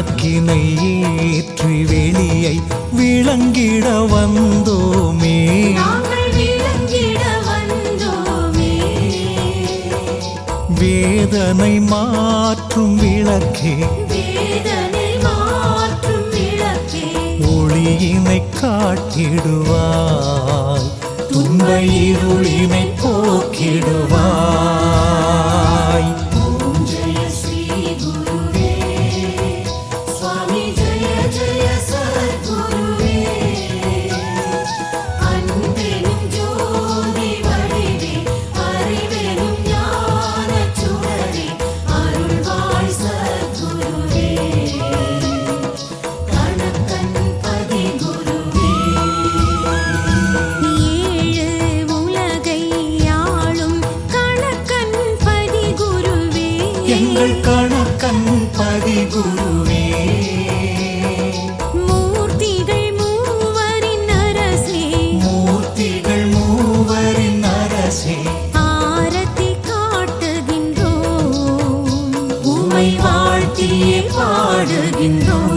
விளக்கினை ஏற்றி வெளியை விளங்கிட வந்தோமே. வேதனை மாற்றும் விளக்கே, ஒளியினை காட்டிடுவாய், துன்ப இருளினை போக்கிடுவாய். எங்கள் கணக்கன் பதிகுருவே, மூர்த்திகள் மூவரின் அரசே, மூர்த்திகள் மூவரின் அரசே, ஆரத்தி காட்டுகின்றோம், உம்மை வாழ்த்தியே பாடுகின்றோம்.